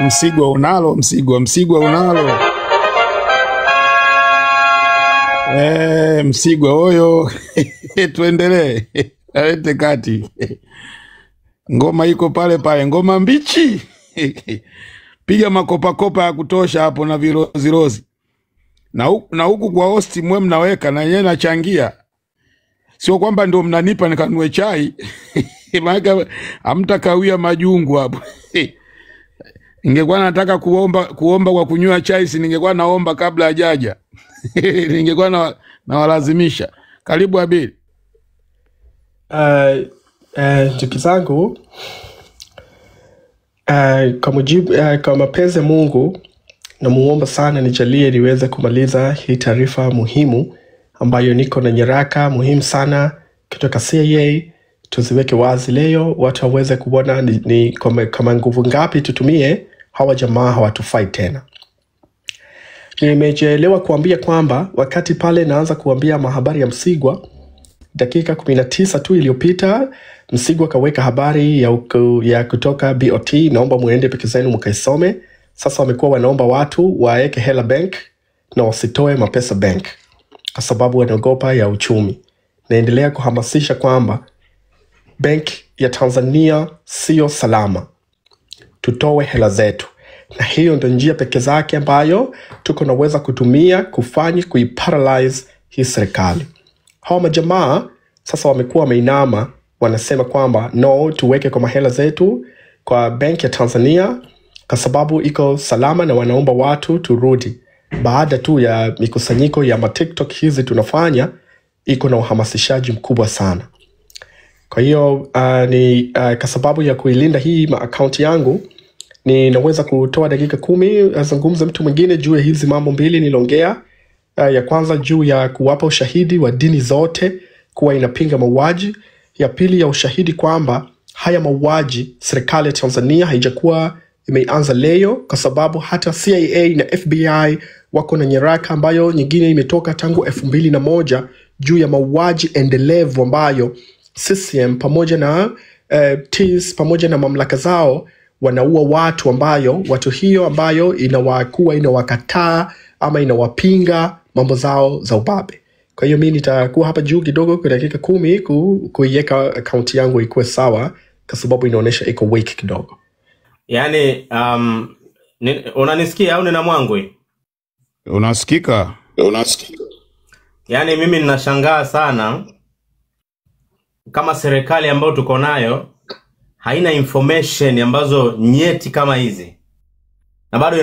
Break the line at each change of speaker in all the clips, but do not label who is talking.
Msigwa unalo, Msigwa unalo. Msigwa hoyo. Tuendelee. Alete kati. Ngoma iko pale pale, ngoma mbichi. Piga makopa ya kutosha hapo na virozi. Na huku kwa hosti mwe mnaweka na yeye nachangia. Sio kwamba ndio mnanipa nikanue chai. Maana hamtakawia majungu hapo. Ningekuwa nataka kuomba kwa kunywa chai, si ningekuwa naomba kabla hajaja. Ningekuwa na walazimisha. Karibu Abili.
Ndugu zangu, kwa mapenzi Mungu na muomba sana nijalie niweze kumaliza hii taarifa muhimu ambayo niko na nyaraka muhimu sana kutoka CIA. Tuziweke wazi leo, watu waweze kuona ni kama nguvu ngapi tutumie, hawa jamaa hawatufai tena. Nimejelewa kuambia kwamba wakati pale naanza kuambia mahabari ya Msigwa, dakika 19 tu iliyopita, Msigwa kaweka habari ya kutoka BOT, naomba muende peke zenu mkaisome. Sasa wamekuwa wanaomba watu waeke hela bank na wasitoe mapesa bank kwa sababu wanaogopa ya uchumi. Naendelea kuhamasisha kwamba bank ya Tanzania sio salama. Tutoe hela zetu. Na hiyo ndio njia pekee zake ambayo tuko naweza kutumia kuiparalyze hii serikali. Hawa majamaa sasa wamekuwa wameinama, wanasema kwamba no, tuweke kwa hela zetu kwa bank ya Tanzania kwa sababu iko salama, na wanaomba watu turudi. Baada tu ya mikusanyiko ya TikTok hizi tunafanya, iko na uhamasishaji mkubwa sana. Kwa hiyo kwa sababu ya kuilinda hii account yangu, ninaweza kutoa dakika 10 azungumze mtu mwingine juu ya hizi mambo mbili nilongea. Ya kwanza juu ya kuwapa ushahidi wa dini zote kuwa inapinga mauaji. Ya pili ya ushahidi kwamba haya mauaji serikali ya Tanzania haijakuwa imeanza leo, kwa sababu hata CIA na FBI wako na nyaraka ambayo nyingine imetoka tangu 2001 juu ya mauaji endelevu ambayo CCM pamoja na TIS pamoja na mamlaka zao wanaua watu, ambayo watu hiyo ambayo inawakataa ama inawapinga mambo zao za ubabe. Kwa hiyo mimi nitakuwa hapa juu kidogo kwa dakika 10 kuiweka account yangu ikuwe sawa, kwa sababu inaonyesha iko weak kidogo.
Yani unanisikia au nina mwangwi?
Unasikika?
Yani mimi ninashangaa sana kama serikali ambayo tuko nayo haina information ambazo nyeti kama hizi, na bado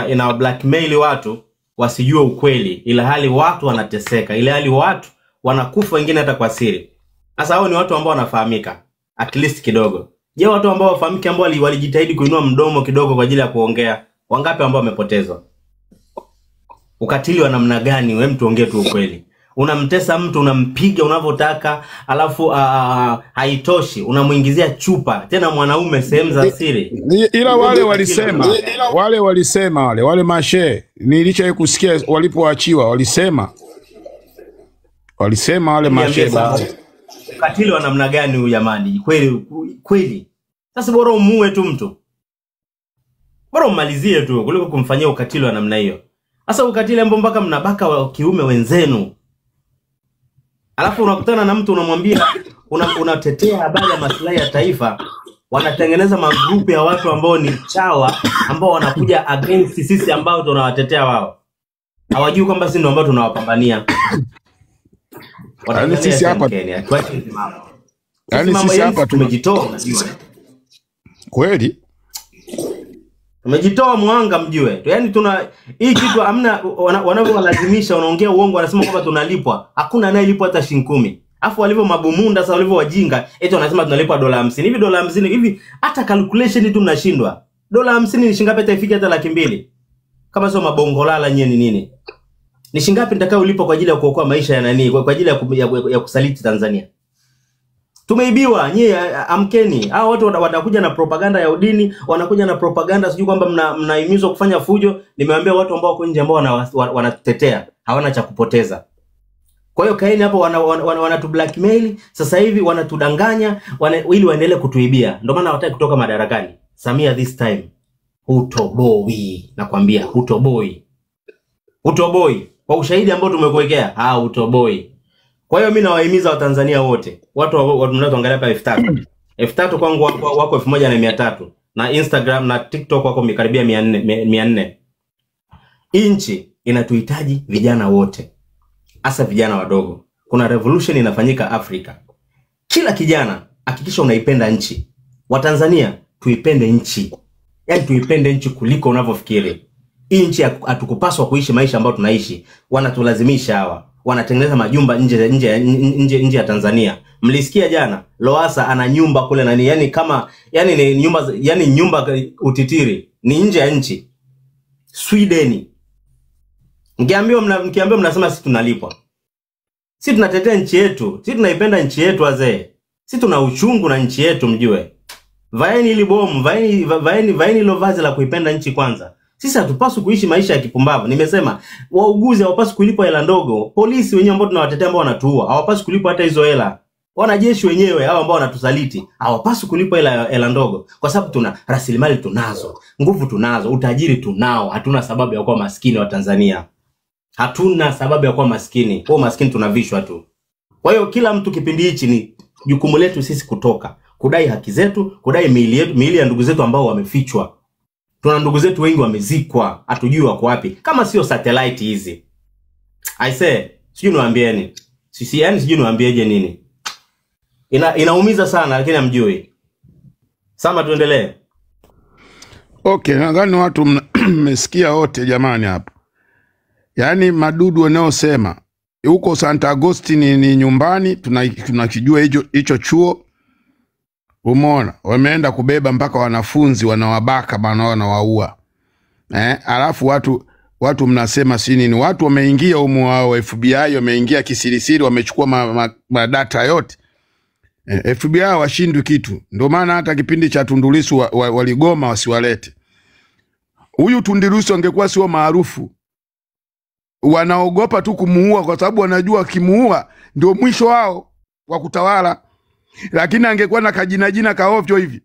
ina blackmail watu wasijue ukweli, ila hali watu wanateseka, ila hali watu wanakufa wengine hata kwa siri. Sasa hao ni watu ambao wanafahamika at least kidogo. Je, watu ambao wafahamiki ambao walijitahidi kuinua mdomo kidogo kwa ajili ya kuongea, wangapi ambao wamepotezwa? Ukatili wa namna gani? Wewe mtu ongee tu ukweli. Unamtesa mtu, unampiga unavyotaka, alafu haitoshi unamuingizia chupa tena mwanaume sehemu za siri.
Ila wale walisema wale mashe, nilisha kusikia walipoachiwa walisema wale mashe.
Ukatili wa namna gani huyu jamani? Kweli. Sasa bora umuue tu mtu. Bora umalizie tu kuliko kumfanyia ukatili wa namna hiyo. Sasa ukatili ambao mpaka mnabaka wa kiume wenzenu. Alafu unakutana na mtu unamwambia unatetea habari ya maslahi ya taifa, wanatengeneza magrupu ya watu ambao ni chawa ambao wanakuja against sisi ambao tunawatetea wao. Hawajui kwamba sisi ndio ambao tunawapambania.
Yaani sisi hapa
tumejitoa, unajua.
Kweli?
Tumejitoa mwanga mjue. Yaani hii kitu hamna, wanavyolazimisha, wanaongea uongo, wanasema kwamba tunalipwa. Hakuna anayelipwa hata $10,000. Afu walivyo mabumunda sasa, walivyo wajinga, eti wanasema tunalipwa $50. Hivi $50 hivi hata calculation tu mnashindwa. $50 ni shingapi hata ifike hata $200,000? Kama sio mabongolala nyenye ni nini? Ni shingapi nitakao ulipo kwa ajili ya kuokoa maisha ya nani? Kwa ajili ya kusaliti Tanzania? Tumeibiwa, nyie amkeni. Hao watu watakuja na propaganda ya udini, wanakuja na propaganda sijui kwamba mnahimizwa kufanya fujo. Nimewaambia watu ambao wako nje ambao wanatetea, hawana cha kupoteza. Kwa hiyo kaeni hapo, wanatu blackmail, sasa hivi wanatudanganya, ili waendelee kutuibia. Ndio maana hawataki kutoka madarakani. Samia this time hutoboi, nakwambia hutoboi. Utoboi. Kwa ushahidi ambao tumekuwekea, utoboi. Kwa hiyo mimi nawahimiza Watanzania wote, watu mnaoangalia hapa 3000. 3000 kwangu wako 1300 na Instagram na TikTok wako mikaribia 400. Inchi inatuhitaji vijana wote. Hasa vijana wadogo. Kuna revolution inafanyika Afrika. Kila kijana hakikisha unaipenda nchi. Watanzania tuipende nchi. Yaani tuipende nchi kuliko unavyofikiri. Hii nchi hatukupaswa kuishi maisha ambayo tunaishi. Wanatulazimisha hawa. Wanatengeneza majumba nje ya Tanzania. Mlisikia jana Lowassa ana nyumba kule nani, ni nyumba utitiri ni nje ya nchi. Sweden. Mkiambiwa mnasema sisi tunalipwa. Sisi tunatetea nchi yetu. Sisi tunaipenda nchi yetu wazee. Sisi tuna uchungu na nchi yetu mjue. Vaeni ili bomu, vaeni lo vazi la kuipenda nchi kwanza. Sisi hatupaswi kuishi maisha ya kipumbavu. Nimesema wauguzi hawapaswi kulipwa hela ndogo. Polisi wenyewe ambao tunawatetea ambao wanatuua hawapaswi kulipwa hata hizo hela. Wanajeshi wenyewe hao ambao wanatusaliti hawapaswi kulipwa hela ndogo, kwa sababu tuna rasilimali tunazo, nguvu tunazo, utajiri tunao. Hatuna sababu ya kuwa maskini wa Tanzania. Hatuna sababu ya kuwa maskini. Kwa maskini tunavishwa tu. Kwa hiyo kila mtu kipindi hichi ni jukumu letu sisi kutoka kudai haki zetu, kudai miili ya ndugu zetu ambao wamefichwa. Tuna ndugu zetu wengi wamezikwa, hatujui wako wapi. Kama sio satellite hizi. I say, sijui niwaambieni. Sijui niwaambieje nini. Inaumiza sana lakini hamjui. Sama tuendelee.
Okay, nadhani watu mmesikia wote jamani hapa. Yaani madudu wanaosema huko Santa Agostini ni nyumbani, tunakijua hicho chuo. Umeona wameenda kubeba mpaka wanafunzi, wanawabaka bana, wanawaua. Alafu watu mnasema si nini? Watu wameingia humo, wao FBI wameingia kisirisiri, wamechukua data yote. FBI washindwi kitu. Ndio maana hata kipindi cha Tundu Lissu waligoma wasiwalete. Huyu Tundu Lissu angekuwa sio maarufu, wanaogopa tu kumuua kwa sababu wanajua kimuua ndio mwisho wao wa kutawala. Lakini angekuwa na kajina kaovyo hivi,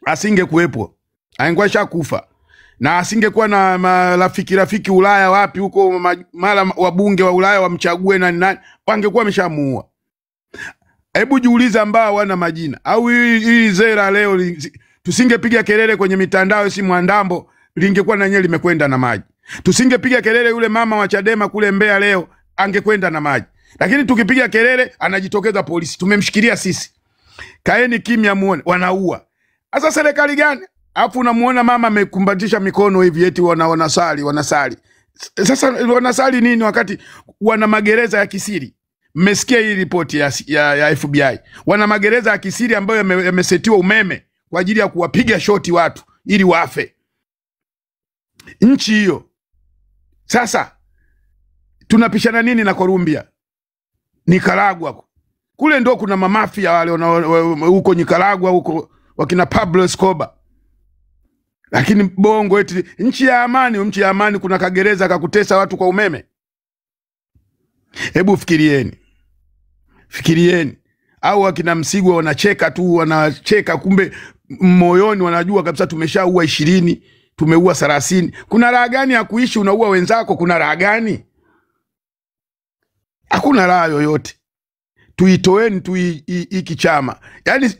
asingekuepo. Angekuwa shakufa. Na asingekuwa na rafiki Ulaya wapi huko, mara wabunge wa Ulaya wamchague nani, wangekuwa wameshamuua. Hebu jiuliza ambao wana majina. Au hii zera leo tusingepiga kelele kwenye mitandao, si Mwandambo lingekuwa na nyenye limekwenda na maji. Tusingepiga kelele yule mama wa Chadema kule Mbeya leo angekwenda na maji. Lakini tukipiga kelele anajitokeza polisi. Tumemshikilia sisi. Kaeni kimya muone, wanaua. Sasa serikali gani? Alafu unamuona mama amekumbatisha mikono hivi eti wanasali. Sasa wanasali nini wakati wana magereza ya kisiri? Mmesikia hii ripoti ya FBI. Wana magereza ya kisiri ambayo yamesetiwa umeme kwa ajili ya kuwapiga shoti watu ili wafe. Nchi hiyo. Sasa tunapishana nini na Colombia? Nicaragua. Kule ndo kuna mamafia wale huko Nicaragua huko wakina Pablo Escobar. Lakini Bongo eti nchi ya amani kuna kagereza kakutesa watu kwa umeme. Hebu fikirieni. Au wakina Msigwa wanacheka tu, kumbe moyoni wanajua kabisa tumeshaua 20, tumeua 30. Kuna raha gani ya kuishi unaua wenzako? Kuna raha gani? Hakuna raha yoyote. Tuitoeni tu hiki chama. Yaani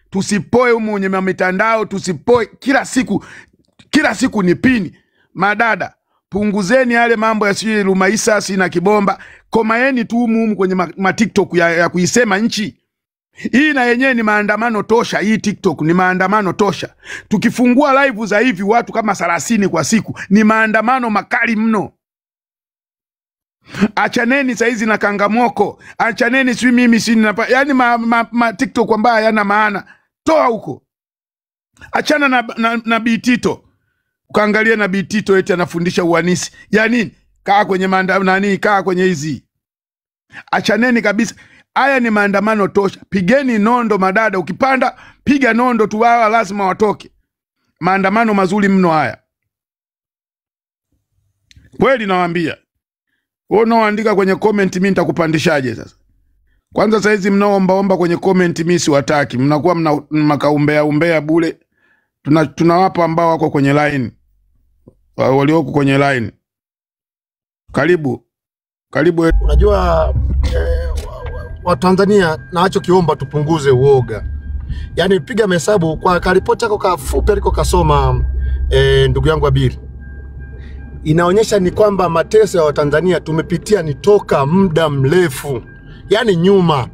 tusipoe humu kwenye mitandao, tusipoe kila siku ni pini. Madada, punguzeni yale mambo ya sijui Lumaisa na Kibomba. Komaeni tu humu kwenye TikTok ya kuisema nchi. Hii na yenyewe ni maandamano tosha. Hii TikTok ni maandamano tosha. Tukifungua live za hivi watu kama 30 kwa siku ni maandamano makali mno. Achaneni saizi na kangamoko. Achaneni sui mimi sini yani TikTok ambayo yana maana. Toa huko. Achana na Bitito. Ukaangalia na Bitito eti anafundisha uanisi. Ya nini? Kaa kwenye maandamano kaa kwenye hizi. Achaneni kabisa. Haya ni maandamano tosha. Pigeni nondo madada. Ukipanda piga nondo tu, hawa lazima watoke. Maandamano mazuri mno haya. Kweli nawaambia. Unaoandika kwenye comment mimi nitakupandishaje sasa? Kwanza saizi mnaomba kwenye comment mimi siwataki. Mnakuwa mnakaombea bure. tunawapa ambao wako kwenye line, walioko kwenye line. Karibu.
Unajua Watanzania naacho kiomba tupunguze uoga. Yaani piga mahesabu kwa karipoti yako kafupi aliko kasoma ndugu yangu Abiri. Inaonyesha ni kwamba mateso ya Watanzania tumepitia ni toka muda mrefu. Yaani nyuma.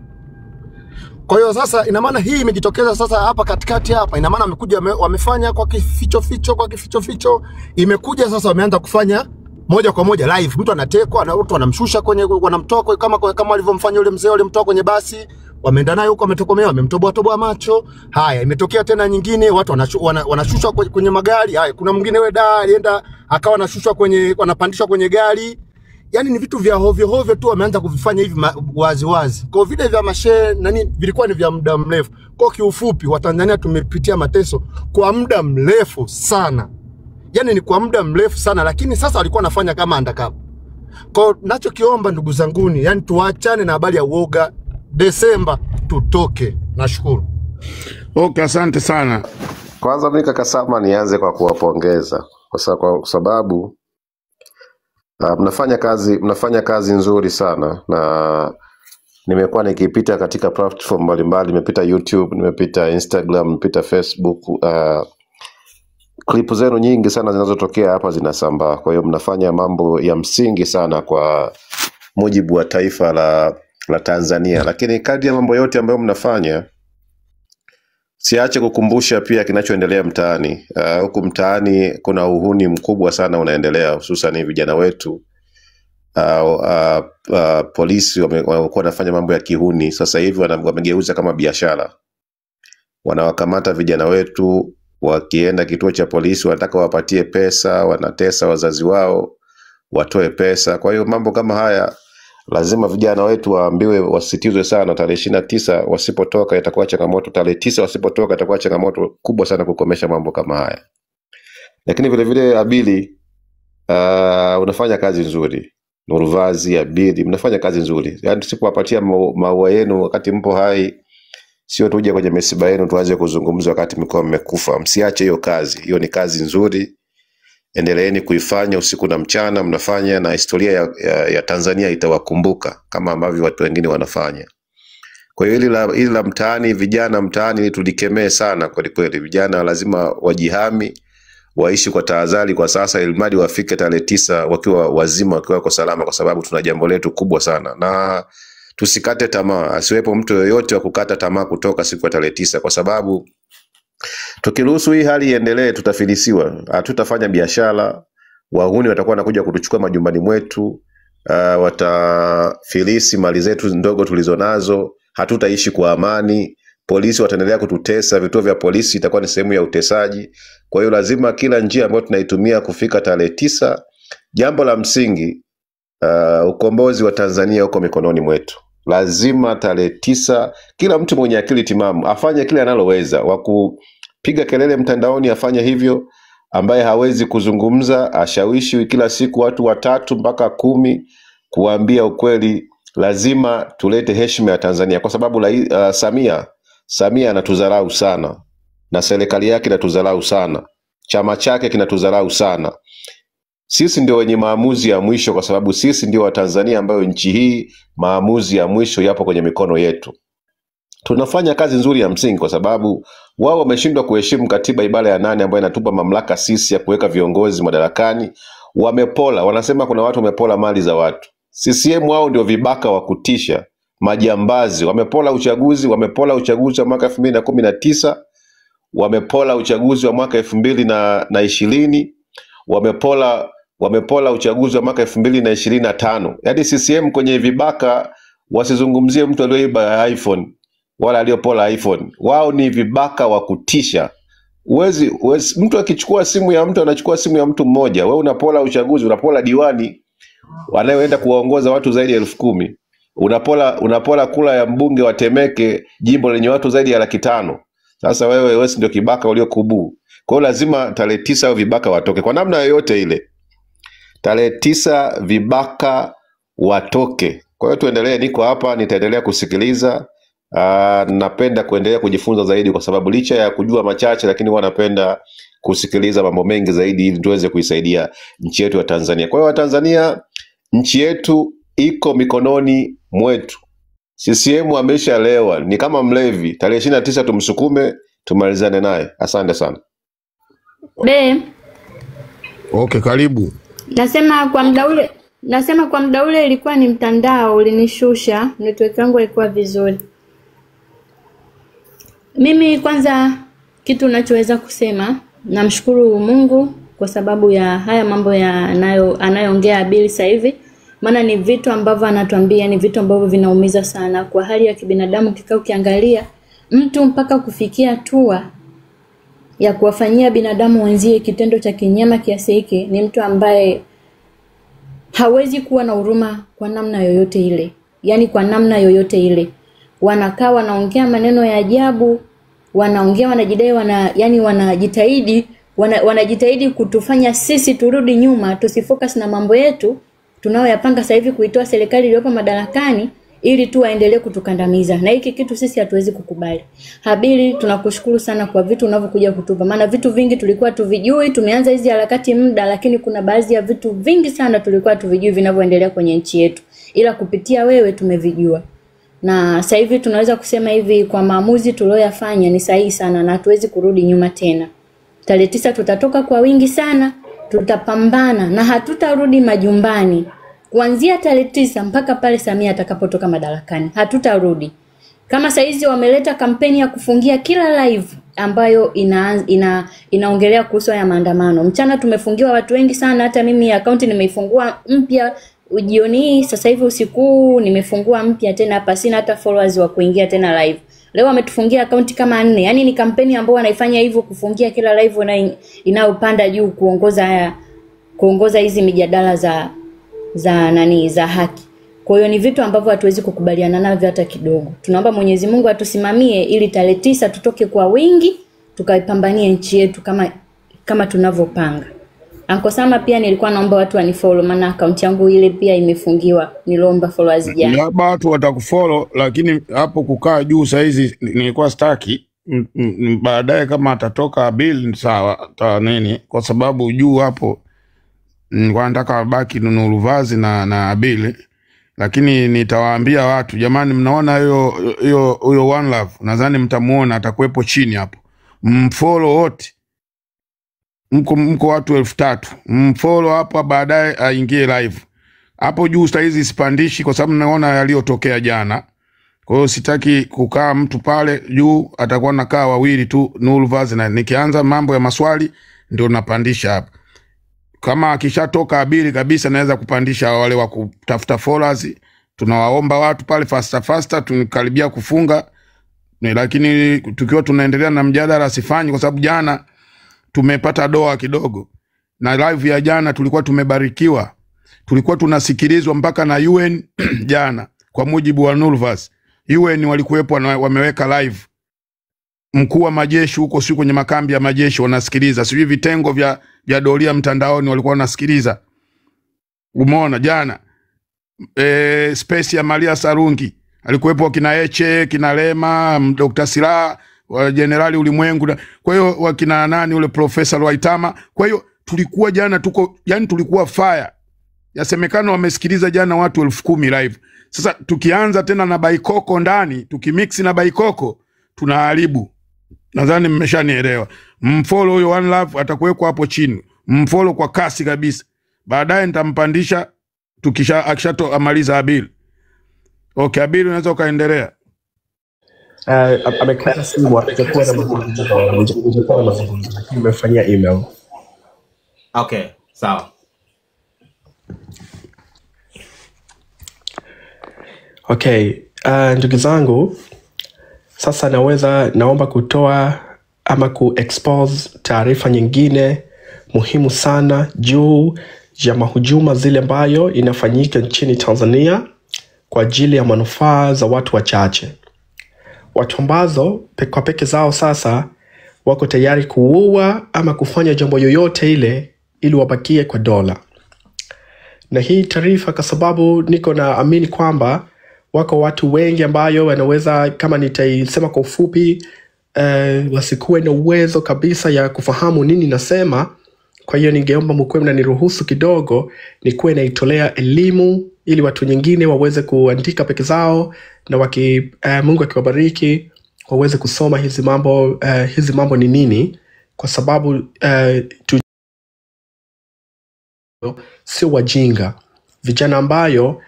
Kwa hiyo sasa ina maana hii imejitokeza sasa hapa katikati hapa. Ina maana wamekuja wamefanya kwa kificho ficho. Imekuja sasa wameanza kufanya moja kwa moja live. Mtu anatekwa na watu wanamshusha kwenye, wanamtoa kama walivyomfanya yule mzee walimtoa kwenye basi, wameenda naye huko, ametokomea, wamemtoboa macho. Haya, imetokea tena nyingine, watu wanashushwa kwenye magari. Haya, kuna mwingine wewe alienda akawa anashushwa wanapandishwa kwenye gari. Yaani ni vitu vya hovyo tu wameanza kuvifanya hivi wazi. Kwa vile vya mashe vilikuwa ni vya muda mrefu. Kwa kiufupi, Watanzania tumepitia mateso kwa muda mrefu sana. Yaani ni kwa muda mrefu sana, lakini sasa walikuwa wanafanya kama undercover. Kwa nachokiomba ndugu zanguni, yani tuachane na habari ya uoga. Desemba tutoke. Nashukuru.
Okay, asante sana.
Kwanza mimi kaka Sama nianze kwa kuwapongeza kwa sababu mnafanya kazi nzuri sana, na nimekuwa nikipita katika platform mbalimbali, nimepita YouTube, nimepita Instagram, nimepita Facebook, klipu zenu nyingi sana zinazotokea hapa zinasambaa. Kwa hiyo mnafanya mambo ya msingi sana kwa mujibu wa taifa la Tanzania. Lakini kadri ya mambo yote ambayo mnafanya, siache kukumbusha pia kinachoendelea mtaani. Huku mtaani kuna uhuni mkubwa sana unaendelea, hususan vijana wetu. Polisi wamekuwa wanafanya mambo ya kihuni. Sasa hivi wamegeuza kama biashara. Wanawakamata vijana wetu, wakienda kituo cha polisi wanataka wapatie pesa, wanatesa wazazi wao watoe pesa. Kwa hiyo mambo kama haya lazima vijana wetu waambiwe, wasitizwe sana. Tarehe 29 wasipotoka itakuwa changamoto, tarehe 9 wasipotoka itakuwa changamoto kubwa sana kukomesha mambo kama haya. Lakini vile vile Abili, unafanya kazi nzuri. Nuruvazi, Abili, mnafanya kazi nzuri. Yaani tusipowapatia maua yenu wakati mpo hai, sio tuje kwenye misiba yenu tuanze kuzungumza wakati mko mmekufa. Msiache hiyo kazi. Hiyo ni kazi nzuri. Endeleeni kuifanya usiku na mchana mnafanya, na historia ya Tanzania itawakumbuka kama ambavyo watu wengine wanafanya. Kwa hiyo hili la mtaani, vijana mtaani tulikemee sana kweli. Vijana lazima wajihami, waishi kwa tahadhari kwa sasa, ilimradi wafike tarehe 9 wakiwa wazima, wakiwa kwa salama, kwa sababu tuna jambo letu kubwa sana. Na tusikate tamaa, asiwepo mtu yoyote wa kukata tamaa kutoka siku ya tarehe 9, kwa sababu tukiruhusu hii hali iendelee tutafilisiwa. Hatutafanya biashara, wahuni watakuwa wanakuja kutuchukua majumbani mwetu, watafilisi mali zetu ndogo tulizonazo, hatutaishi kwa amani, polisi wataendelea kututesa, vituo vya polisi itakuwa ni sehemu ya utesaji. Kwa hiyo lazima kila njia ambayo tunaitumia kufika tarehe 9, jambo la msingi, ukombozi wa Tanzania uko mikononi mwetu. Lazima tarehe 9 kila mtu mwenye akili timamu afanye kile analoweza. Wakupiga kelele mtandaoni afanye hivyo, ambaye hawezi kuzungumza ashawishi kila siku watu 3 mpaka 10 kuambia ukweli. Lazima tulete heshima ya Tanzania, kwa sababu Samia anatudharau sana, na serikali yake inatudharau sana, chama chake kinatudharau sana. Sisi ndio wenye maamuzi ya mwisho, kwa sababu sisi ndio Watanzania ambayo nchi hii maamuzi ya mwisho yapo kwenye mikono yetu. Tunafanya kazi nzuri ya msingi, kwa sababu wao wameshindwa kuheshimu katiba ibara ya 8 ambayo inatupa mamlaka sisi ya kuweka viongozi madarakani. Wamepola, wanasema kuna watu wamepola mali za watu. CCM wao ndio vibaka wa kutisha, majambazi. Wamepola uchaguzi wa mwaka 2019, wamepola uchaguzi wa mwaka 2020, wamepola uchaguzi wa mwaka 2025. Yaani CCM kwenye vibaka wasizungumzie mtu aliyeiba iPhone wala aliyopola iPhone. Wao ni vibaka wa kutisha. Mtu akichukua simu ya mtu anachukua simu ya mtu mmoja. Wewe unapola uchaguzi, unapola diwani wanaoenda kuwaongoza watu zaidi ya 10,000. Unapola kula ya mbunge wa Temeke, jimbo lenye watu zaidi ya 500,000. Sasa wewe ndio kibaka uliokubu. Kwa hiyo lazima tarehe 9 hao vibaka watoke kwa namna yoyote ile. Tarehe 9 vibaka watoke. Kwa hiyo tuendelee, niko hapa, nitaendelea kusikiliza. Napenda kuendelea kujifunza zaidi, kwa sababu licha ya kujua machache, lakini huwa napenda kusikiliza mambo mengi zaidi ili tuweze kuisaidia nchi yetu ya Tanzania. Kwa hiyo Watanzania, nchi yetu iko mikononi mwetu. CCM ameshalewa, ni kama mlevi. Tarehe 29 tumsukume, tumalizane naye. Asante sana.
Okay, karibu.
Nasema kwa muda ule ilikuwa ni mtandao ulinishusha, network yangu ilikuwa vizuri. Mimi kwanza kitu ninachoweza kusema, namshukuru Mungu kwa sababu ya haya mambo ya anayoongea Abili sasa hivi. Maana ni vitu ambavyo anatuambia ni vitu ambavyo vinaumiza sana kwa hali ya kibinadamu. Kikao ukiangalia mtu mpaka kufikia hatua ya kuwafanyia binadamu wenzie kitendo cha kinyama kiasi hiki, ni mtu ambaye hawezi kuwa na huruma kwa namna yoyote ile. Yaani kwa namna yoyote ile. Wanakaa wanaongea maneno ya ajabu, wanaongea wanajidai wanajitahidi kutufanya sisi turudi nyuma, tusifocus na mambo yetu tunayoyapanga sasa hivi kuitoa serikali iliyopo madarakani ili tu waendelee kutukandamiza. Na hiki kitu sisi hatuwezi kukubali. Abili, tunakushukuru sana kwa vitu unavyokuja kutupa. Maana vitu vingi tulikuwa tuvijui, tumeanza hizi harakati muda, lakini kuna baadhi ya vitu vingi sana tulikuwa tuvijui vinavyoendelea kwenye nchi yetu. Ila kupitia wewe tumevijua. Na sasa hivi tunaweza kusema hivi, kwa maamuzi tuliyoyafanya ni sahihi sana na hatuwezi kurudi nyuma tena. Tarehe 9 tutatoka kwa wingi sana, tutapambana na hatutarudi majumbani. Kuanzia tarehe 9 mpaka pale Samia atakapotoka madarakani, hatutarudi. Kama saizi wameleta kampeni ya kufungia kila live ambayo inaongelea kuhusu ya maandamano. Mchana tumefungiwa watu wengi sana, hata mimi account nimeifungua mpya jioni hii. Sasa hivi usiku nimefungua mpya tena, hapa sina hata followers wa kuingia tena live. Leo wametufungia account kama 4. Yaani ni kampeni ambayo wanaifanya hivyo, kufungia kila live na inayopanda juu kuongoza hizi mijadala za haki. Kwa hiyo ni vitu ambavyo hatuwezi kukubaliana navyo hata kidogo. Tunaomba Mwenyezi Mungu atusimamie ili tarehe 9 tutoke kwa wingi, tukaipambanie nchi yetu kama tunavyopanga. Anko Sama pia nilikuwa naomba watu wanifollow, maana account yangu ile pia imefungiwa. Niliomba followers jana.
Labda watu watakufollow, lakini hapo kukaa juu saizi nilikuwa staki. Baadaye kama atatoka Abili sawa, nini, kwa sababu juu hapo nilikuwa nataka wabaki Nuru Vazi na Abili. Lakini nitawaambia watu, jamani, mnaona hiyo One Love, nadhani mtamuona atakuepo chini hapo. Mfollow wote. Mko watu 3000. Mfollow hapo, baadaye aingie live. Hapo juu saizi sipandishi kwa sababu naona yaliyotokea jana. Kwa hiyo sitaki kukaa mtu pale juu, atakuwa nakaa wawili tu, Nuru Vazi, na nikianza mambo ya maswali ndio napandisha hapa. Kama akishatoka Abili kabisa, naweza kupandisha wale wa kutafuta followers. Tunawaomba watu pale faster tunakaribia kufunga. Lakini tukiwa tunaendelea na mjadala sifanyi, kwa sababu jana tumepata doa kidogo. Na live ya jana tulikuwa tumebarikiwa. Tulikuwa tunasikilizwa mpaka na UN jana, kwa mujibu wa Nuru Vazi. UN walikuwepo wameweka live. Mkuu wa majeshi huko siku kwenye makambi ya majeshi wanasikiliza. Sijui vitengo vya doria mtandaoni walikuwa wanasikiliza. Umeona jana space ya Maria Sarungi alikuwepo, kina Eche, kina Lema, Dr. Sila, Generali Ulimwengu. Kwa hiyo wakina nani ule Profesa Lwaitama. Kwa hiyo tulikuwa jana tulikuwa fire. Yasemekana wamesikiliza jana watu 10,000 live. Sasa tukianza tena na Baikoko ndani, tukimix na Baikoko, tunaharibu. Nadhani mmeshanielewa. Mfollow huyo One Love, atakuwekwa hapo chini. Mfollow kwa kasi kabisa. Baadaye nitampandisha akishamaliza Abili. Okay, Abili unaweza ukaendelea.
Amekata simu, atakuwa na mazungumzo, lakini nimefanyia email.
Okay, sawa.
Okay, ndugu zangu, sasa naomba kutoa ama kuexpose taarifa nyingine muhimu sana juu ya mahujuma zile ambayo inafanyika nchini Tanzania kwa ajili ya manufaa za watu wachache. Watu ambazo kwa peke zao sasa wako tayari kuua ama kufanya jambo yoyote ile ili wabakie kwa dola. Na hii taarifa, kwa sababu niko naamini kwamba wako watu wengi ambayo wanaweza, kama nitaisema kwa ufupi, wasikuwe na uwezo kabisa ya kufahamu nini nasema. Kwa hiyo ningeomba mkuwe mnaniruhusu kidogo nikuwe naitolea elimu ili watu nyingine waweze kuandika peke zao, na Mungu akiwabariki waweze kusoma hizi mambo ni nini, kwa sababu sio wajinga, vijana ambayo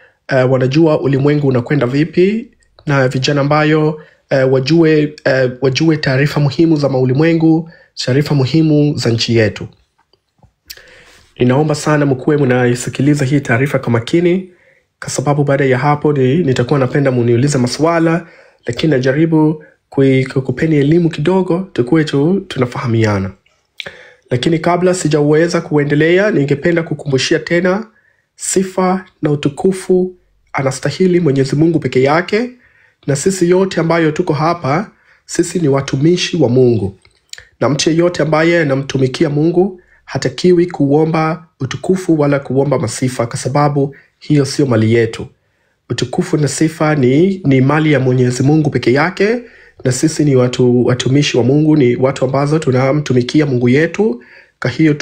wanajua ulimwengu unakwenda vipi, na vijana ambayo wajue taarifa muhimu za ulimwengu, taarifa muhimu za nchi yetu. Ninaomba sana mkuwe mnaisikiliza hii taarifa kwa makini, kwa sababu baada ya hapo nitakuwa napenda muniulize maswala, lakini najaribu kupeni elimu kidogo tukuwe tunafahamiana. Lakini kabla sijaweza kuendelea, ningependa kukumbushia tena, sifa na utukufu anastahili Mwenyezi Mungu peke yake, na sisi yote ambayo tuko hapa, sisi ni watumishi wa Mungu. Na mtu yeyote ambaye anamtumikia Mungu hatakiwi kuomba utukufu wala kuomba masifa, kwa sababu hiyo sio mali yetu. Utukufu na sifa ni mali ya Mwenyezi Mungu peke yake, na sisi ni watumishi wa Mungu, ni watu ambazo tunamtumikia Mungu yetu. Kwa hiyo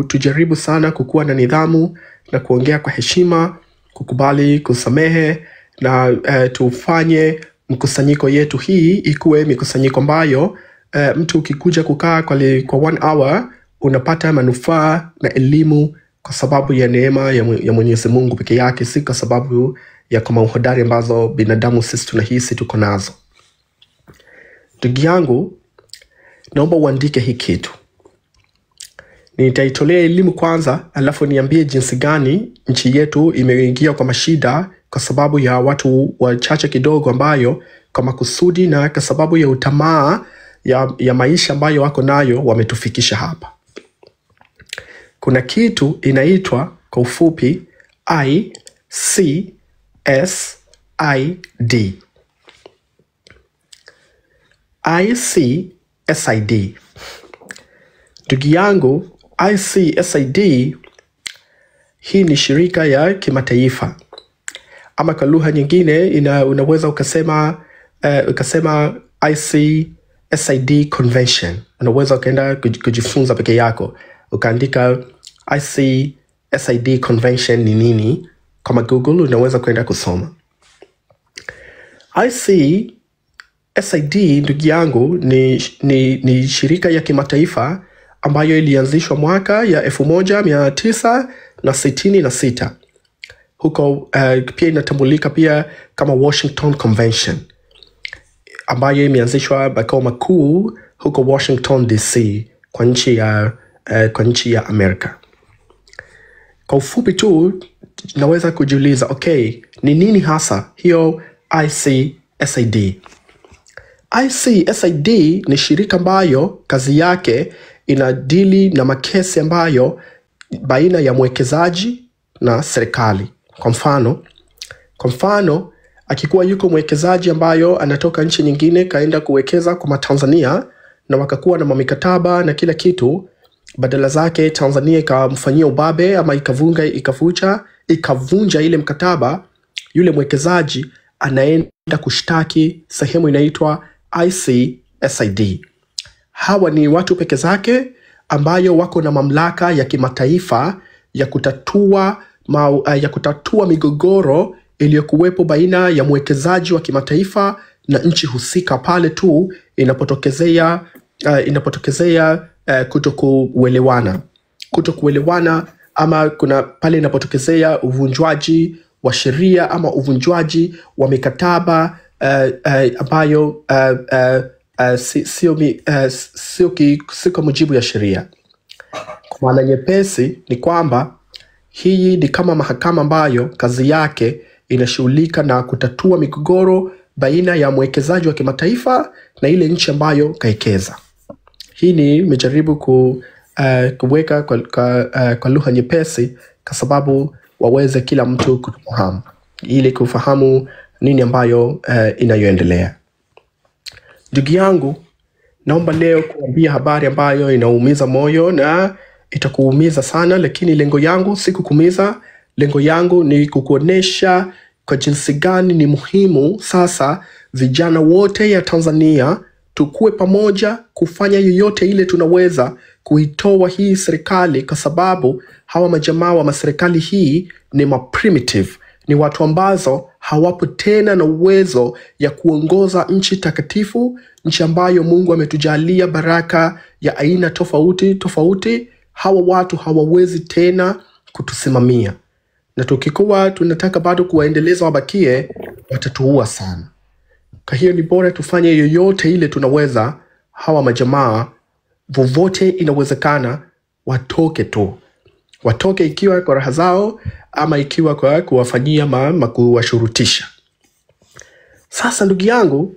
tujaribu sana kukuwa na nidhamu na kuongea kwa heshima, kukubali kusamehe, na tufanye mkusanyiko yetu hii ikuwe mikusanyiko ambayo mtu ukikuja kukaa kwa 1 hour unapata manufaa na elimu, kwa sababu ya neema ya Mwenyezi Mungu peke yake, si kwa sababu ya kama uhodari ambazo binadamu sisi tunahisi tuko nazo. Ndugu yangu, naomba uandike hii kitu. Nitaitolea elimu kwanza, alafu niambie jinsi gani nchi yetu imeingia kwa mashida kwa sababu ya watu wachache kidogo ambayo kwa makusudi na kwa sababu ya utamaa ya maisha ambayo wako nayo wametufikisha hapa. Kuna kitu inaitwa kwa ufupi ICSID. ICSID. Ndugu yangu, ICSID hii ni shirika ya kimataifa, ama kwa lugha nyingine unaweza ukasema ICSID Convention. Unaweza ukaenda kujifunza peke yako, ukaandika ICSID Convention ni nini kama Google, unaweza kwenda kusoma. ICSID, ndugu yangu, ni shirika ya kimataifa ambayo ilianzishwa mwaka ya 1966. Huko pia inatambulika pia kama Washington Convention, ambayo imeanzishwa makao makuu huko Washington DC kwa nchi ya Amerika. Kwa ufupi tu naweza kujiuliza, okay, ni nini hasa hiyo ICSID? ICSID ni shirika ambayo kazi yake inadili na makesi ambayo baina ya mwekezaji na serikali. Kwa mfano, akikuwa yuko mwekezaji ambayo anatoka nchi nyingine kaenda kuwekeza kwa Tanzania, na wakakuwa na mikataba na kila kitu, badala zake Tanzania ikamfanyia ubabe ama ikavunja ile mkataba, yule mwekezaji anaenda kushtaki sehemu inaitwa ICSID. Hawa ni watu peke zake ambayo wako na mamlaka ya kimataifa ya kutatua migogoro iliyokuwepo baina ya mwekezaji wa kimataifa na nchi husika, pale tu inapotokezea kutokuelewana, ama kuna pale inapotokezea uvunjwaji wa sheria ama uvunjwaji wa mikataba ambayo sio kwa mujibu ya sheria. Kwa maana nyepesi ni kwamba hii ni kama mahakama ambayo kazi yake inashughulika na kutatua migogoro baina ya mwekezaji wa kimataifa na ile nchi ambayo kaekeza. Hii ni nimejaribu kuweka kwa lugha nyepesi, kwa sababu waweze kila mtu kufahamu, ili kufahamu nini ambayo inayoendelea. Ndugu yangu, naomba leo kuambia habari ambayo inaumiza moyo na itakuumiza sana, lakini lengo yangu si kukuumiza. Lengo yangu ni kukuonesha kwa jinsi gani ni muhimu sasa vijana wote ya Tanzania tukue pamoja kufanya yoyote ile tunaweza kuitoa hii serikali, kwa sababu hawa majamaa wa serikali hii ni primitive, ni watu ambazo hawapo tena na uwezo ya kuongoza nchi takatifu, nchi ambayo Mungu ametujalia baraka ya aina tofauti tofauti. Hawa watu hawawezi tena kutusimamia, na tukikuwa tunataka bado kuwaendeleza wabakie, watatuua sana. Kwa hiyo ni bora tufanye yoyote ile tunaweza, hawa majamaa vovote inawezekana watoke tu. Watoke ikiwa kwa raha zao ama ikiwa kwa kuwafanyia kuwashurutisha. Sasa ndugu yangu,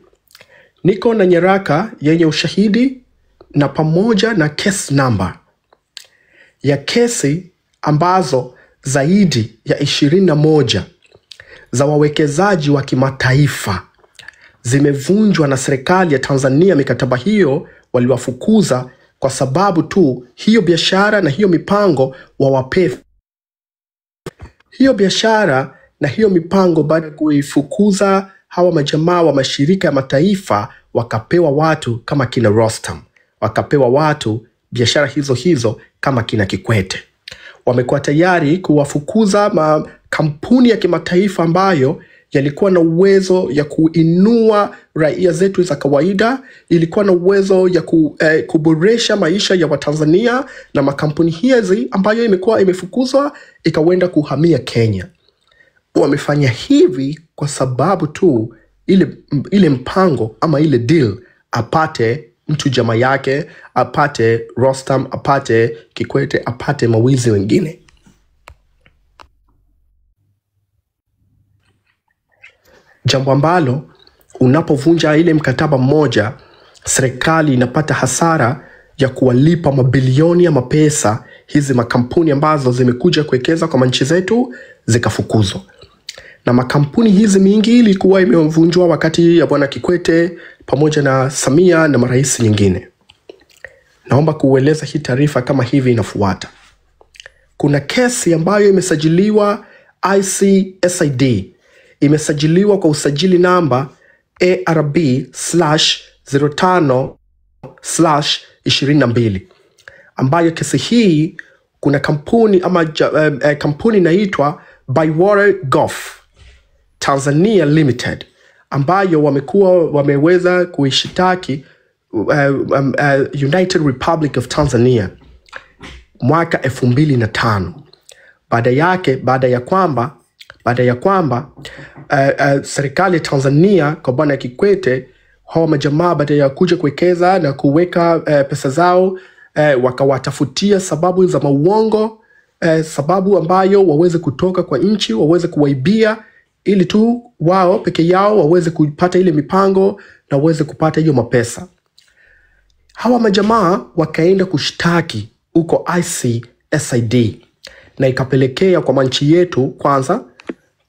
niko na nyaraka yenye ushahidi na pamoja na case number ya kesi ambazo zaidi ya 21 za wawekezaji wa kimataifa zimevunjwa na serikali ya Tanzania. Mikataba hiyo waliwafukuza kwa sababu tu hiyo biashara na hiyo mipango wawape. Hiyo biashara na hiyo mipango baada ya kuifukuza hawa majamaa wa mashirika ya mataifa, wakapewa watu kama kina Rostam, wakapewa watu biashara hizo kama kina Kikwete. Wamekuwa tayari kuwafukuza kampuni ya kimataifa ambayo yalikuwa na uwezo ya kuinua raia zetu za kawaida, ilikuwa na uwezo ya kuboresha maisha ya Watanzania, na makampuni hizi ambayo imekuwa imefukuzwa ikawenda kuhamia Kenya. Wamefanya hivi kwa sababu tu ile mpango ama ile deal apate mtu jamaa yake, apate Rostam, apate Kikwete, apate mawizi wengine. Jambo ambalo unapovunja ile mkataba mmoja, serikali inapata hasara ya kuwalipa mabilioni ya mapesa hizi makampuni ambazo zimekuja kuwekeza kwa nchi zetu zikafukuzwa. Na makampuni hizi mingi ilikuwa imevunjwa wakati ya Bwana Kikwete pamoja na Samia na marais nyingine. Naomba kueleza hii taarifa kama hivi inafuata. Kuna kesi ambayo imesajiliwa ICSID, imesajiliwa kwa usajili namba ARB/05/22, ambayo kesi hii kuna kampuni ama kampuni inaitwa Bywater Gulf Tanzania Limited, ambayo wameweza kuishitaki United Republic of Tanzania mwaka 2005. Baada ya kwamba serikali ya Tanzania kwa Bwana Kikwete, hawa majamaa baada ya kuja kuwekeza na kuweka pesa zao, wakawatafutia sababu za mauongo, sababu ambayo waweze kutoka kwa nchi, waweze kuwaibia, ili tu wao peke yao waweze kupata ile mipango na waweze kupata hiyo mapesa. Hawa majamaa wakaenda kushtaki huko ICSID, na ikapelekea kwa nchi yetu kwanza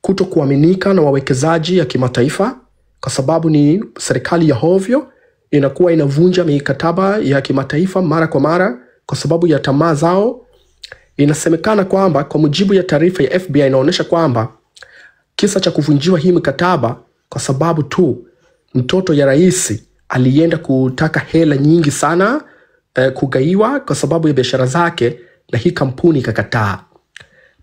kutokuaminika na wawekezaji ya kimataifa, kwa sababu ni serikali ya hovyo, inakuwa inavunja mikataba ya kimataifa mara kwa mara kwa sababu ya tamaa zao. Inasemekana kwamba kwa mujibu ya taarifa ya FBI inaonyesha kwamba kisa cha kuvunjiwa hii mikataba kwa sababu tu mtoto ya rais alienda kutaka hela nyingi sana kugaiwa kwa sababu ya biashara zake, na hii kampuni ikakataa.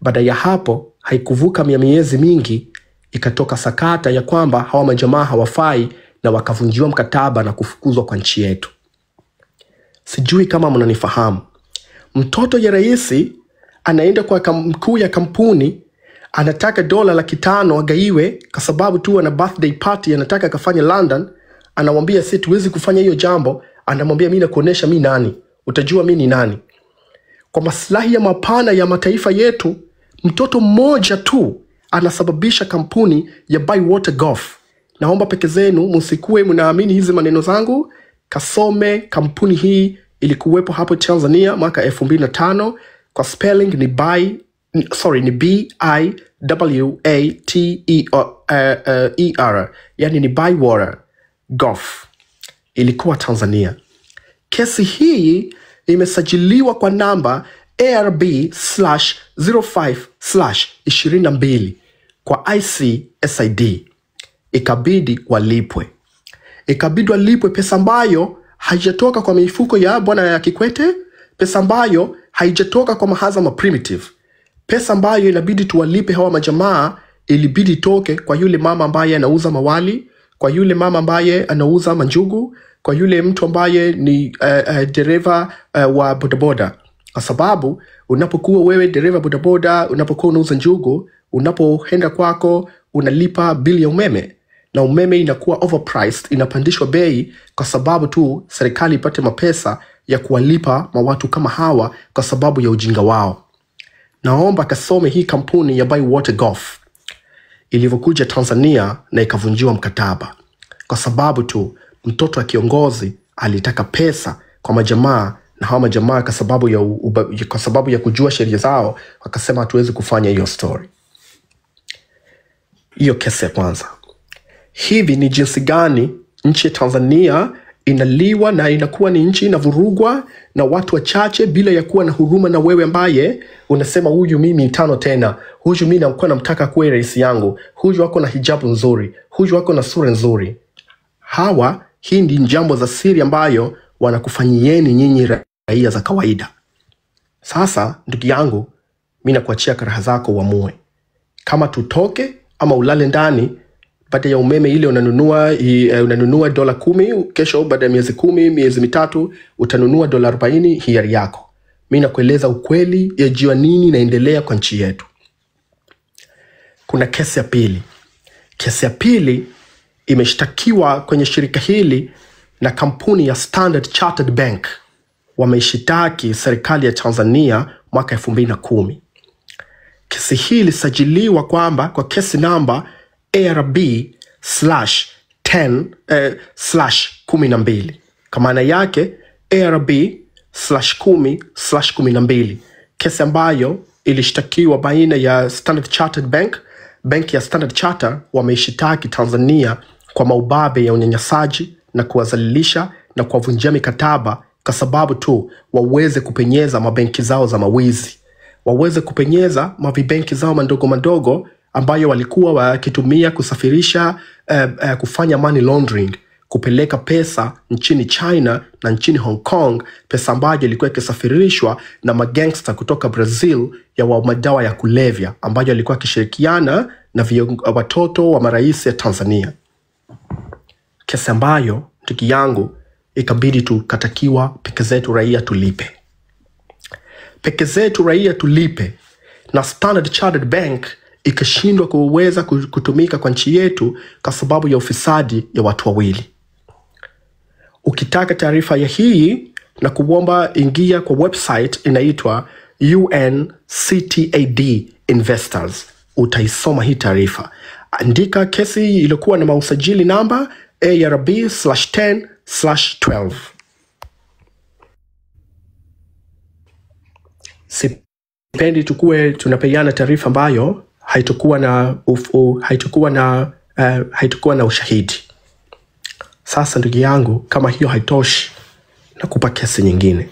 Baada ya hapo haikuvuka miezi mingi, ikatoka sakata ya kwamba hawa majamaa hawafai na wakavunjiwa mkataba na kufukuzwa kwa nchi yetu. Sijui kama mnanifahamu. Mtoto ya rais anaenda kwa mkuu ya kampuni, anataka $500,000 agaiwe kwa sababu tu ana birthday party anataka kafanya London. Anamwambia si tuwezi kufanya hiyo jambo. Anamwambia mimi nakuonesha mimi nani, utajua mimi ni nani. Kwa maslahi ya mapana ya mataifa yetu, mtoto mmoja tu anasababisha kampuni ya Bywater Gulf. Naomba peke zenu msikue mnaamini hizi maneno zangu, kasome kampuni hii ilikuwepo hapo Tanzania mwaka 2005. Kwa spelling ni BIWATER, yani ni Bywater Gulf, ilikuwa Tanzania. Kesi hii imesajiliwa kwa namba ARB/05/22 kwa ICSID ikabidi walipwe. Ikabidi walipwe pesa ambayo haijatoka kwa mifuko ya bwana ya Kikwete, pesa ambayo haijatoka kwa Mahazama Primitive. Pesa ambayo inabidi tuwalipe hawa majamaa ilibidi toke kwa yule mama ambaye anauza mawali, kwa yule mama ambaye anauza manjugu, kwa yule mtu ambaye ni dereva wa bodaboda. Kwa sababu unapokuwa wewe dereva bodaboda, unapokuwa unauza njugu, unapoenda kwako unalipa bili ya umeme, na umeme inakuwa overpriced, inapandishwa bei kwa sababu tu serikali ipate mapesa ya kuwalipa mawatu kama hawa kwa sababu ya ujinga wao. Naomba kasome hii kampuni ya Bywater Golf ilivyokuja Tanzania na ikavunjiwa mkataba kwa sababu tu mtoto wa kiongozi alitaka pesa kwa majamaa, na hawa majamaa kwa sababu ya kujua sheria zao wakasema hatuwezi kufanya hiyo story. Hiyo kesi ya kwanza. Hivi ni jinsi gani nchi ya Tanzania inaliwa na inakuwa ni nchi inavurugwa na watu wachache bila ya kuwa na huruma na wewe ambaye unasema huyu mimi tano tena, huyu mimi nakuwa namtaka kuwe rais yangu, huyu wako na hijabu nzuri, huyu wako na sura nzuri. Hii ndi jambo za siri ambayo wanakufanyieni nyinyi raia za kawaida. Sasa ndugu yangu, mimi nakuachia karaha zako uamue. Kama tutoke ama ulale ndani. Baada ya umeme ile unanunua $10, kesho baada ya miezi 10, miezi 3 utanunua $40, hiari yako. Mimi nakueleza ukweli ya jua nini naendelea kwa nchi yetu. Kuna kesi ya pili. Kesi ya pili imeshtakiwa kwenye shirika hili na kampuni ya Standard Chartered Bank. Wameishitaki serikali ya Tanzania mwaka 2010. Kesi hii ilisajiliwa kwamba kwa kesi namba ARB/10/12. Kwa maana yake ARB/10/12. Kesi ambayo ilishtakiwa baina ya Standard Chartered Bank, benki ya Standard Charter, wameishitaki Tanzania kwa maubabe ya unyanyasaji na kuwazalilisha na kuwavunjia mikataba kwa sababu tu waweze kupenyeza mabenki zao za mawizi. Waweze kupenyeza mavibenki zao mandogo ambayo walikuwa wakitumia kusafirisha kufanya money laundering, kupeleka pesa nchini China na nchini Hong Kong, pesa ambayo ilikuwa ikisafirishwa na magangster kutoka Brazil ya madawa ya kulevya ambayo walikuwa kishirikiana na watoto wa marais ya Tanzania. Kesi ambayo ndugu yangu ikabidi tukatakiwa peke zetu raia tulipe. Peke zetu raia tulipe, na Standard Chartered Bank ikashindwa kuweza kutumika kwa nchi yetu kwa sababu ya ufisadi ya watu wawili. Ukitaka taarifa ya hii na kuomba ingia kwa website inaitwa UNCTAD Investors. Utaisoma hii taarifa. Andika kesi ilikuwa na mausajili namba ARB/10/12. Sipendi tukue tunapeana taarifa ambayo haitakuwa na ushahidi. Sasa ndugu yangu, kama hiyo haitoshi, nakupa kesi nyingine.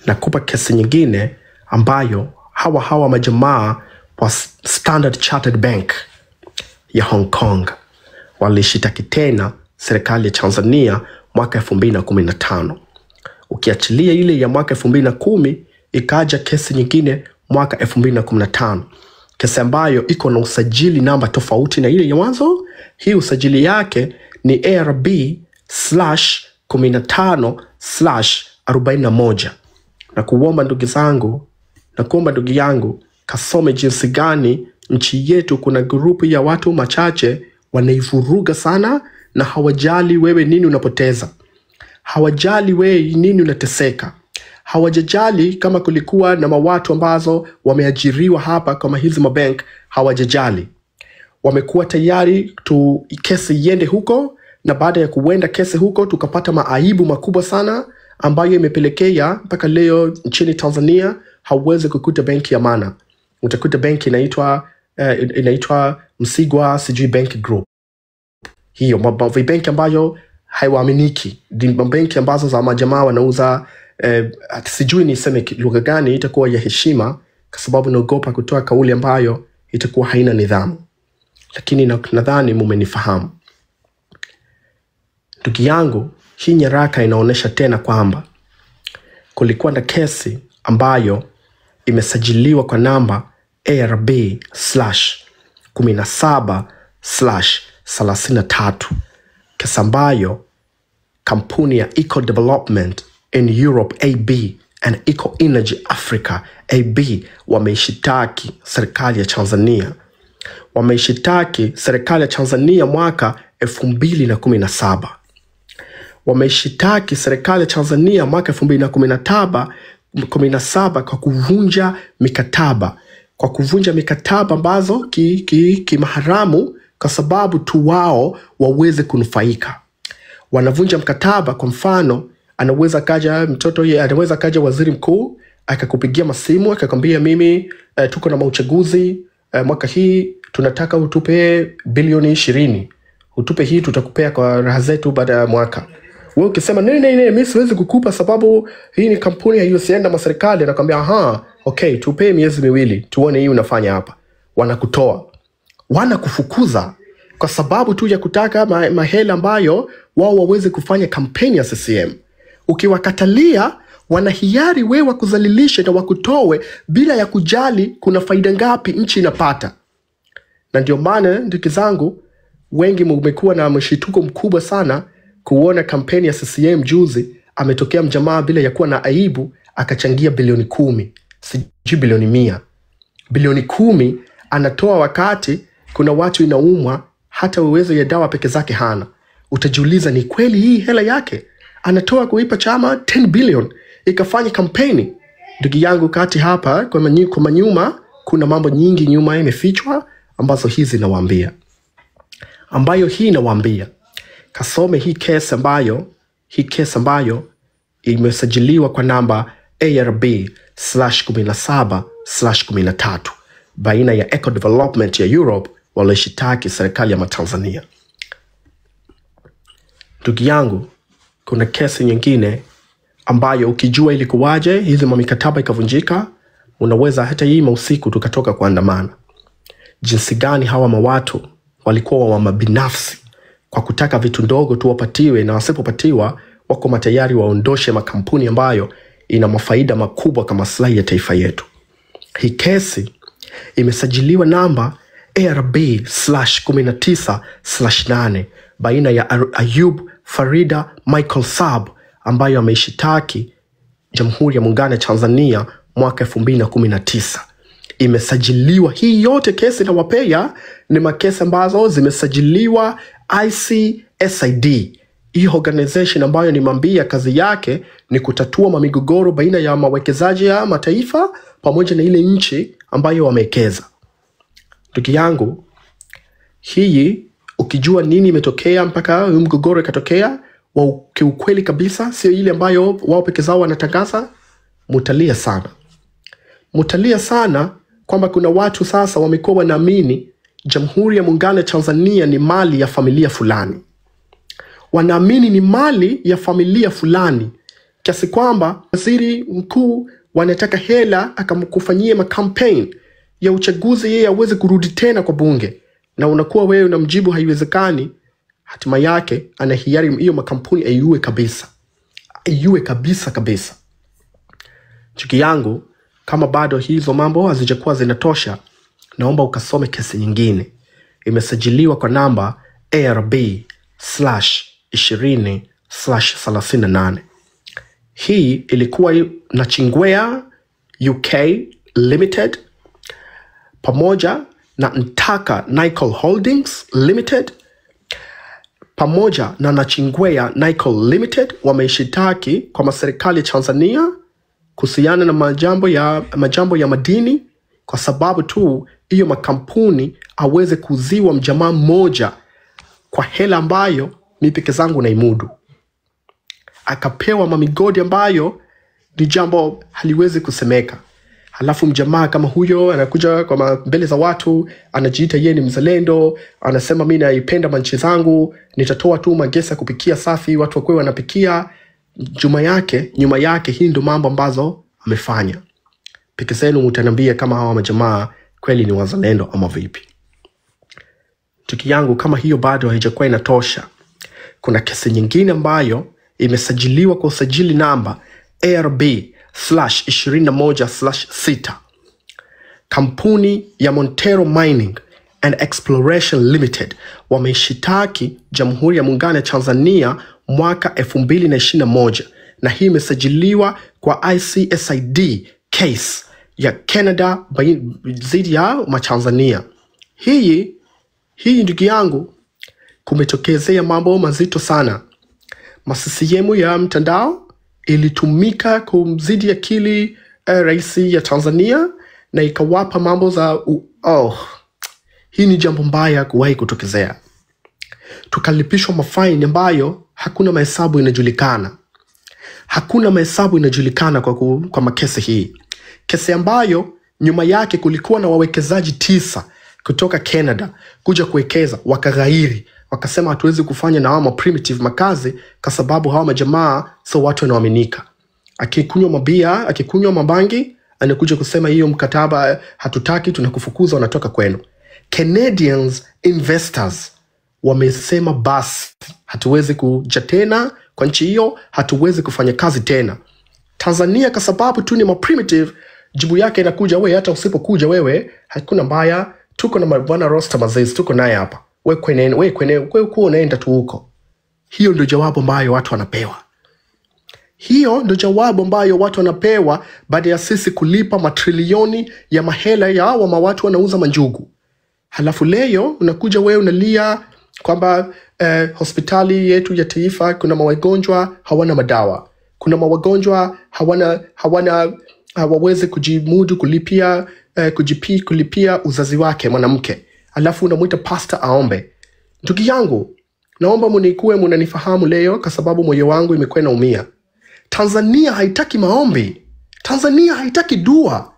Nakupa kesi nyingine ambayo hawa majamaa wa Standard Chartered Bank ya Hong Kong walishitaki tena serikali ya Tanzania mwaka 2015. Ukiachilia ile ya mwaka 2010, ikaja kesi nyingine mwaka 2015. Kesi ambayo iko na usajili namba tofauti na ile ya mwanzo. Hii usajili yake ni ARB/15/41. Na kuomba ndugu yangu, kasome jinsi gani nchi yetu kuna grupu ya watu machache wanaivuruga sana, na hawajali wewe nini unapoteza. Hawajali wewe nini unateseka. Hawajajali kama kulikuwa na mawatu ambazo wameajiriwa hapa kama hizi mabank, hawajajali. Wamekuwa tayari kesi iende huko, na baada ya kuenda kesi huko tukapata maaibu makubwa sana ambayo imepelekea mpaka leo nchini Tanzania hauwezi kukuta benki ya maana. Utakuta benki inaitwa Msigwa sijui Bank Group. Hiyo benki ambayo haiwaaminiki. Benki ambazo za majamaa wanauza sijui niseme lugha gani itakuwa ya heshima, kwa sababu naogopa kutoa kauli ambayo itakuwa haina nidhamu. Lakini nadhani mumenifahamu. Ndugu yangu, hii nyaraka inaonyesha tena kwamba kulikuwa na kesi ambayo imesajiliwa kwa namba ARB/17/33, kesi ambayo kampuni ya Eco Development in Europe AB and Eco Energy Africa AB wameishitaki serikali ya Tanzania. Wameishitaki serikali ya Tanzania mwaka 2017. Wameishitaki serikali ya Tanzania mwaka 2017 kwa kuvunja mikataba. Kwa kuvunja mikataba ambazo kimaharamu kwa sababu tu wao waweze kunufaika. Wanavunja mkataba. Kwa mfano, anaweza kaja waziri mkuu akakupigia masimu akakwambia mimi tuko na mauchaguzi mwaka hii, tunataka utupe bilioni 20. Utupe hii, tutakupea kwa raha zetu baada ya mwaka. Wewe ukisema nini mimi siwezi kukupa sababu hii ni kampuni haihusiani na serikali, anakuambia okay, tupe miezi 2 tuone hii unafanya hapa. Wanakutoa. Wanakufukuza kwa sababu tu ya kutaka mahela ambayo wao waweze kufanya kampeni ya CCM. Ukiwakatalia, wanahiari wewe kuzalilisha na wakutowe bila ya kujali kuna faida ngapi nchi inapata. Na ndio maana ndugu zangu, wengi mmekuwa na mshituko mkubwa sana kuona kampeni ya CCM juzi ametokea mjamaa bila ya kuwa na aibu akachangia bilioni 10, sijui bilioni 100. Bilioni 10 anatoa wakati kuna watu inaumwa, hata uwezo ya dawa peke zake hana. Utajiuliza, ni kweli hii hela yake anatoa kuipa chama 10 billion ikafanya kampeni? Ndugu yangu, kati hapa kwa nyuma kuna mambo nyingi nyuma imefichwa ambazo hizi nawaambia. Hii nawaambia kasome hii kesi ambayo imesajiliwa kwa namba ARB/17/13 baina ya Eco Development ya Europe walishitaki serikali ya Tanzania. Ndugu yangu, kuna kesi nyingine ambayo ukijua ilikuwaje hizi mikataba ikavunjika, unaweza hata hii usiku tukatoka kuandamana. Jinsi gani hawa mawatu walikuwa wa mabinafsi kwa kutaka vitu ndogo tu wapatiwe, na wasipopatiwa wako matayari waondoshe makampuni ambayo ina mafaida makubwa kama maslahi ya taifa yetu. Hii kesi imesajiliwa namba ARB/19/8 baina ya Ayub Farida Michael Saab ambayo ameishitaki Jamhuri ya Muungano wa Tanzania mwaka 2019. Imesajiliwa hii yote kesi na wapea ni makesi ambazo zimesajiliwa ICSID. Hii organization ambayo nimambia kazi yake ni kutatua migogoro baina ya mawekezaji ya mataifa pamoja na ile nchi ambayo wamekeza. Ndugu yangu, hii ukijua nini imetokea mpaka mgogoro ikatokea kiukweli kabisa, sio ile ambayo wao peke zao wanatangaza, mutalia sana kwamba kuna watu sasa wamekuwa wanaamini Jamhuri ya Muungano wa Tanzania ni mali ya familia fulani. Wanaamini ni mali ya familia fulani kiasi kwamba waziri mkuu wanataka hela akamkufanyia makampeni ya uchaguzi yeye aweze kurudi tena kwa bunge, na unakuwa wewe unamjibu haiwezekani. Hatima yake anahiari hiyo makampuni aiue kabisa. Chuki yangu, kama bado hizo mambo hazijakuwa zinatosha, naomba ukasome kesi nyingine. Imesajiliwa kwa namba ARB/20/38. Hii ilikuwa na Chingwea UK Limited pamoja na Ntaka Nickel Holdings Limited pamoja na Nachingwea Nickel Limited wameishitaki kwa serikali ya Tanzania kuhusiana na majambo ya madini, kwa sababu tu hiyo makampuni aweze kuziwa mjamaa mmoja kwa hela ambayo mimi peke zangu naimudu. Akapewa mamigodi ambayo ni jambo haliwezi kusemeka. Halafu mjamaa kama huyo anakuja kwa mbele za watu, anajiita yeye ni mzalendo, anasema mimi naipenda manchi zangu, nitatoa tu magesa kupikia safi, watu wakwe wanapikia. Nyuma yake hii ndo mambo ambazo amefanya. Peke zenu mtaniambia kama hawa majamaa kweli ni wazalendo ama vipi? Ndugu yangu, kama hiyo bado haijakuwa inatosha, kuna kesi nyingine ambayo imesajiliwa kwa usajili namba ARB/21/6. Kampuni ya Montero Mining and Exploration Limited wameishitaki Jamhuri ya Muungano ya Tanzania mwaka 2021, na hii imesajiliwa kwa ICSID case ya Canada dhidi ya Tanzania. Hii ndugu yangu, kumetokezea mambo mazito sana. Masisiemu ya mtandao ilitumika kumzidi akili rais ya Tanzania na ikawapa mambo za hii ni jambo mbaya kuwahi kutokezea. Tukalipishwa mafaini ambayo hakuna mahesabu inajulikana. Kwa makesi hii. Kesi ambayo nyuma yake kulikuwa na wawekezaji 9 kutoka Canada kuja kuwekeza, wakaghairi, wakasema hatuwezi kufanya na hawa primitive makazi kwa sababu hawa majamaa sio watu wanaoaminika. Akikunywa mabangi, anakuja kusema hiyo mkataba hatutaki, tunakufukuza, wanatoka kwenu. Canadians investors wamesema basi hatuwezi kuja tena kwa nchi hiyo, hatuwezi kufanya kazi tena. Tanzania kwa sababu tu ni primitive, jibu yake inakuja, wewe hata usipokuja wewe hakuna mbaya, tuko na bwana Rostam Aziz, tuko naye hapa. Wewe kwa unaenda tu huko. Hiyo ndio jawabu ambayo watu wanapewa. Baada ya sisi kulipa matrilioni ya mahela ya watu wanauza manjugu. Halafu leo unakuja wewe unalia kwamba hospitali yetu ya taifa kuna mawagonjwa hawana madawa. Kuna mawagonjwa hawawezi kujimudu kulipia uzazi wake mwanamke. Halafu unamuita pastor aombe. Ndugu yangu, naomba mnanifahamu leo kwa sababu moyo wangu imekuwa inaumia. Tanzania haitaki maombi. Tanzania haitaki dua.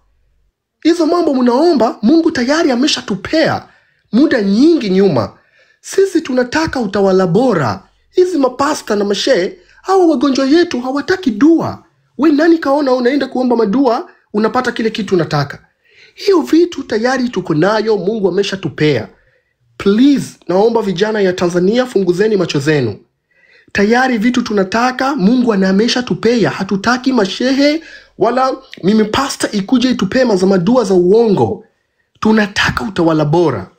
Hizo mambo mnaomba, Mungu tayari ameshatupea muda nyingi nyuma. Sisi tunataka utawala bora. Hizi mapasta na mashehe, hawa wagonjwa yetu hawataki dua. We nani kaona unaenda kuomba madua unapata kile kitu unataka? Hiyo vitu tayari tuko nayo, Mungu ameshatupea. Please, naomba vijana ya Tanzania, funguzeni macho zenu. Tayari vitu tunataka, Mungu ameshatupea. Hatutaki mashehe wala mimi pasta ikuje itupema za madua za uongo. Tunataka utawala bora.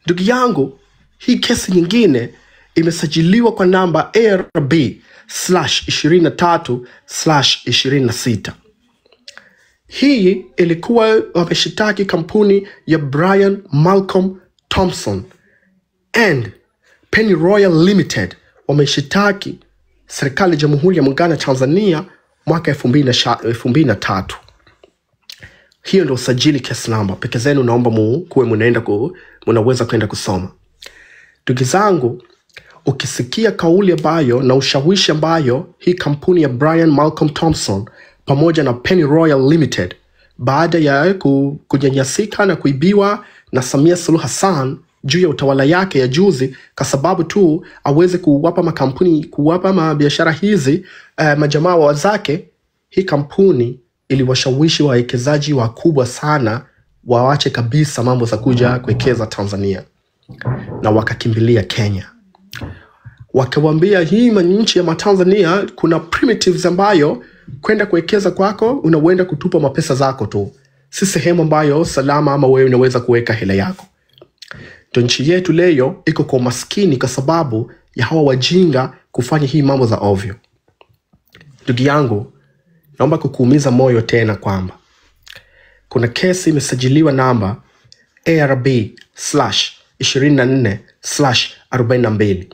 Ndugu yangu, hii kesi nyingine imesajiliwa kwa namba ARB/23/26. Hii ilikuwa wameshitaki kampuni ya Brian Malcolm Thompson and Penny Royal Limited. Wameshitaki serikali ya Jamhuri ya Muungano ya Tanzania mwaka 2003. Hiyo ndio usajili case number. Peke zenu naomba mnaweza kwenda kusoma. Ndugu zangu, ukisikia kauli ambayo na ushawishi ambayo hii kampuni ya Brian Malcolm Thompson pamoja na Penny Royal Limited baada ya kunyanyasika na kuibiwa na Samia Suluhu Hassan juu ya utawala yake ya juzi, kwa sababu tu aweze kuwapa mabiashara hizi majamaa wa zake, hii kampuni iliwashawishi wawekezaji wakubwa sana waache kabisa mambo za kuja kuwekeza Tanzania, na wakakimbilia Kenya. Wakawaambia hii nchi ya Tanzania kuna primitives ambayo kwenda kuwekeza kwako unawenda kutupa mapesa zako tu. Si sehemu ambayo salama ama wewe unaweza kuweka hela yako. Ndio nchi yetu leo iko kwa maskini kwa sababu ya hawa wajinga kufanya hii mambo za ovyo. Ndugu yangu, naomba kukuumiza moyo tena kwamba kuna kesi imesajiliwa namba ARB/24/42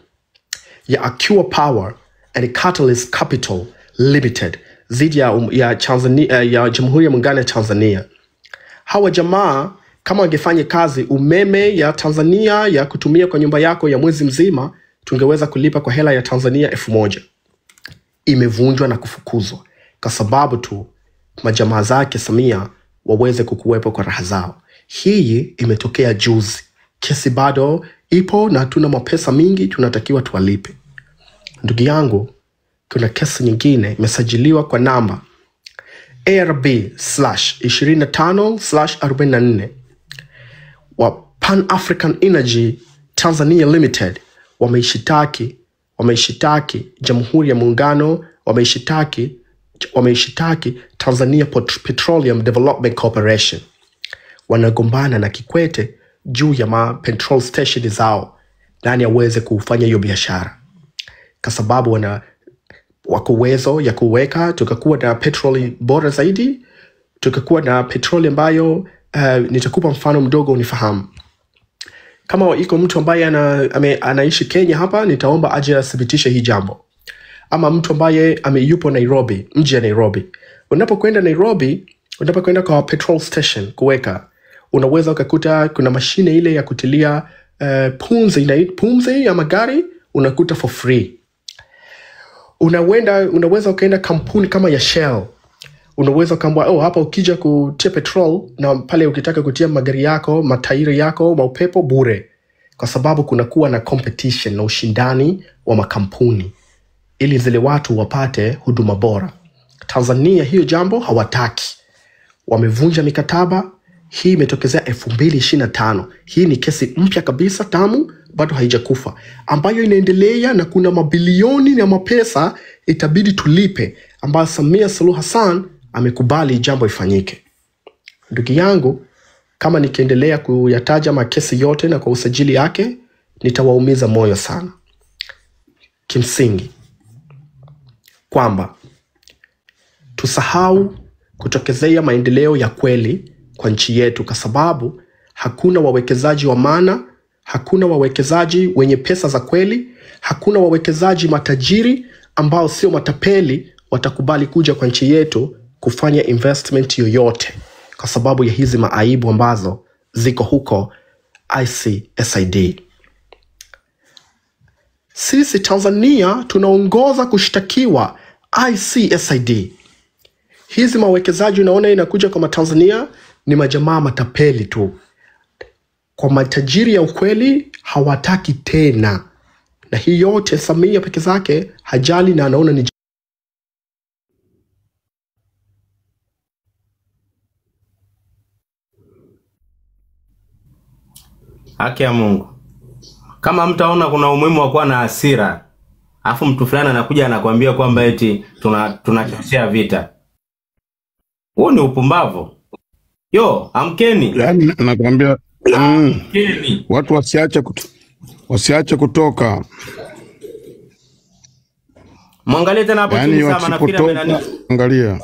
ya Acua Power and Catalyst Capital Limited dhidi ya Jamhuri ya Muungano ya Tanzania. Hawa jamaa kama wangefanya kazi umeme ya Tanzania ya kutumia kwa nyumba yako ya mwezi mzima, tungeweza kulipa kwa hela ya Tanzania 1000. Imevunjwa na kufukuzwa kwa sababu tu majamaa zake Samia waweze kukuwepo kwa raha zao. Hii imetokea juzi. Kesi bado ipo na tuna mapesa mingi tunatakiwa tuwalipe. Ndugu yangu, kuna kesi nyingine imesajiliwa kwa namba ARB/25/44 wa Pan African Energy Tanzania Limited wameishitaki Jamhuri ya Muungano, wameishitaki Tanzania Petroleum Development Corporation. Wanagombana na Kikwete juu ya petrol station zao, nani aweze kufanya hiyo biashara, kwa sababu wako uwezo ya kuweka, tukakuwa na petroli bora zaidi, tukakuwa na petroli ambayo nitakupa mfano mdogo unifahamu. Kama iko mtu ambaye anaishi Kenya hapa, nitaomba aje athibitishe hii jambo. Ama mtu ambaye yupo Nairobi, mji ya Nairobi. Unapokwenda Nairobi, unapokwenda kwa petrol station kuweka, unaweza ukakuta kuna mashine ile ya kutilia pumzi ya magari, unakuta for free. Unaweza ukaenda kampuni kama ya Shell, unaweza ukaambia hapa ukija kutia petrol, na pale ukitaka kutia magari yako, matairi yako, maupepo bure, kwa sababu kunakuwa na competition na ushindani wa makampuni ili zile watu wapate huduma bora. Tanzania hiyo jambo hawataki, wamevunja mikataba. Hii imetokezea 2025. Hii ni kesi mpya kabisa, tamu, bado haijakufa, ambayo inaendelea, na kuna mabilioni ya mapesa itabidi tulipe, ambayo Samia Suluhu Hassan amekubali jambo ifanyike. Ndugu yangu, kama nikiendelea kuyataja makesi yote na kwa usajili yake, nitawaumiza moyo sana. Kimsingi kwamba tusahau kutokezea maendeleo ya kweli kwa nchi yetu, kwa sababu hakuna wawekezaji wa maana, hakuna wawekezaji wenye pesa za kweli, hakuna wawekezaji matajiri ambao sio matapeli watakubali kuja kwa nchi yetu kufanya investment yoyote, kwa sababu ya hizi maaibu ambazo ziko huko ICSID. Sisi Tanzania tunaongoza kushtakiwa ICSID. Hizi mawekezaji unaona inakuja kwa Tanzania ni majamaa matapeli tu. Kwa matajiri ya ukweli hawataki tena. Na hii yote Samia peke zake hajali, na anaona ni
haki ya Mungu. Kama mtaona kuna umuhimu wa kuwa na hasira, afu mtu fulani anakuja anakuambia kwamba eti tunachochea vita, huo ni upumbavu. Amkeni.
Yaani nakwambia watu wasiache kutoka.
Mwangalie tena hapo chini, sama nafikiri
angalia.